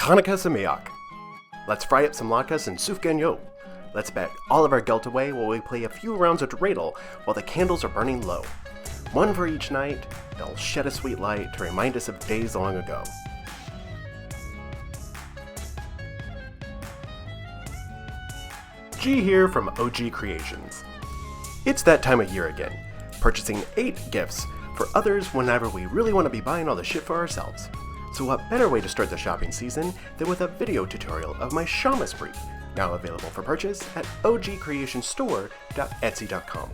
Hanukkah Sameach. Let's fry up some latkes and sufganyo. Let's bet all of our gelt away while we play a few rounds of dreidel while the candles are burning low. One for each night, they'll shed a sweet light to remind us of days long ago. G here from OG Creations. It's that time of year again, purchasing 8 gifts for others whenever we really want to be buying all the shit for ourselves. So what better way to start the shopping season than with a video tutorial of my Shamash Brief, now available for purchase at ogcreationstore.etsy.com.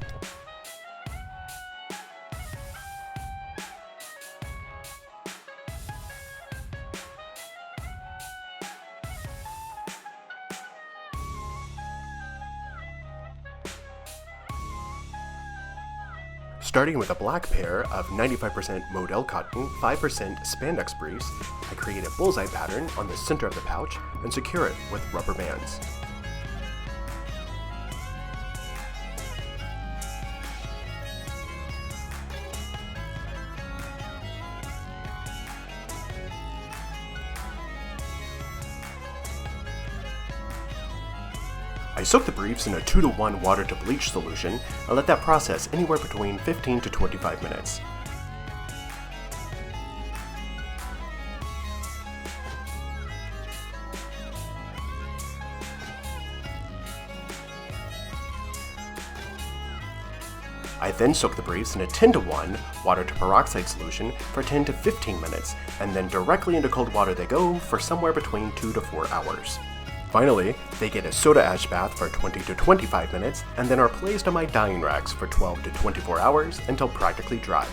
Starting with a black pair of 95% modal cotton, 5% spandex briefs, I create a bullseye pattern on the center of the pouch and secure it with rubber bands. I soak the briefs in a 2-to-1 water to bleach solution and let that process anywhere between 15 to 25 minutes. I then soak the briefs in a 10-to-1 water to peroxide solution for 10 to 15 minutes, and then directly into cold water they go for somewhere between 2 to 4 hours. Finally, they get a soda ash bath for 20 to 25 minutes and then are placed on my dyeing racks for 12 to 24 hours until practically dry.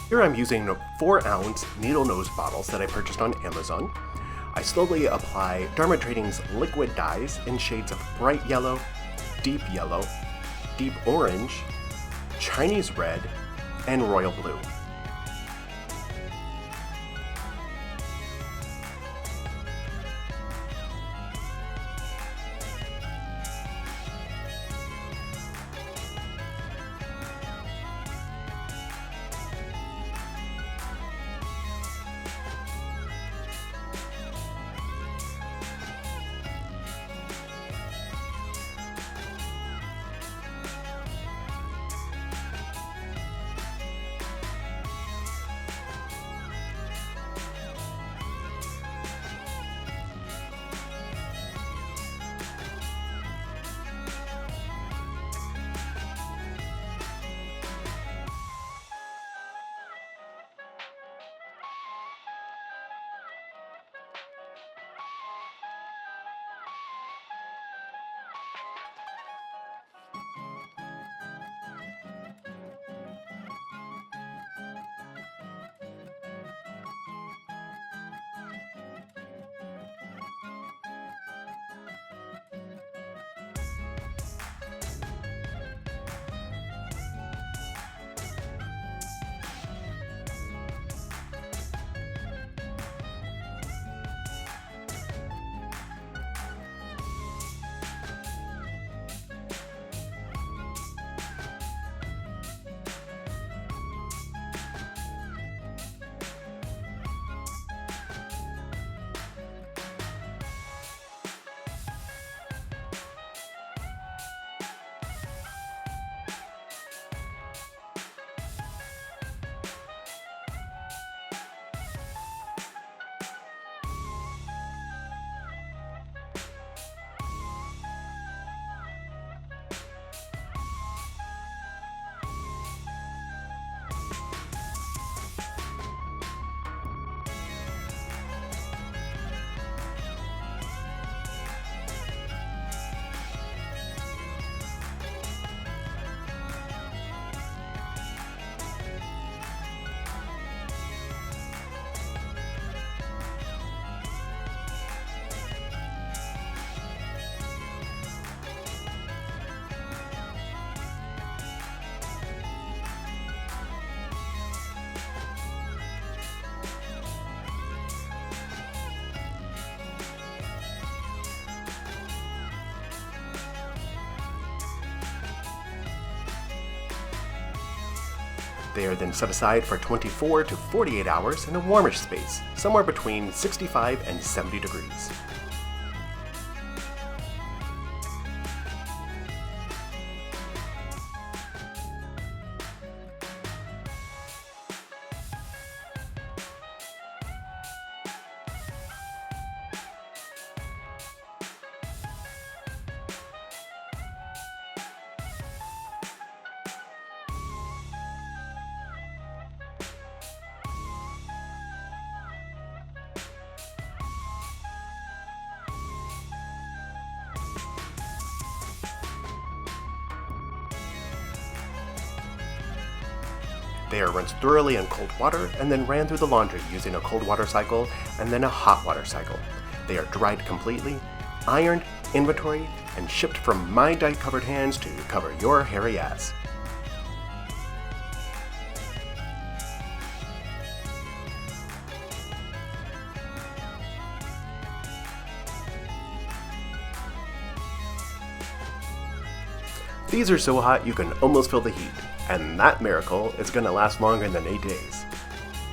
Here I'm using 4-ounce needle nose bottles that I purchased on Amazon. I slowly apply Dharma Trading's liquid dyes in shades of bright yellow, deep orange, Chinese red, and royal blue. They are then set aside for 24 to 48 hours in a warmish space, somewhere between 65 and 70 degrees. They are rinsed thoroughly in cold water and then ran through the laundry using a cold water cycle and then a hot water cycle. They are dried completely, ironed, inventoried, and shipped from my dye-covered hands to cover your hairy ass. These are so hot you can almost feel the heat, and that miracle is going to last longer than 8 days.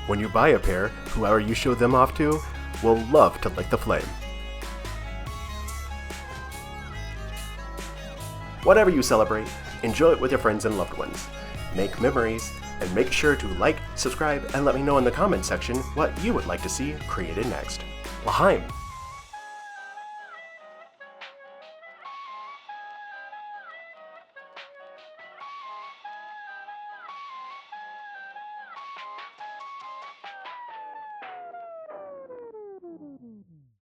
When you buy a pair, whoever you show them off to will love to lick the flame. Whatever you celebrate, enjoy it with your friends and loved ones. Make memories, and make sure to like, subscribe, and let me know in the comments section what you would like to see created next. L'chaim!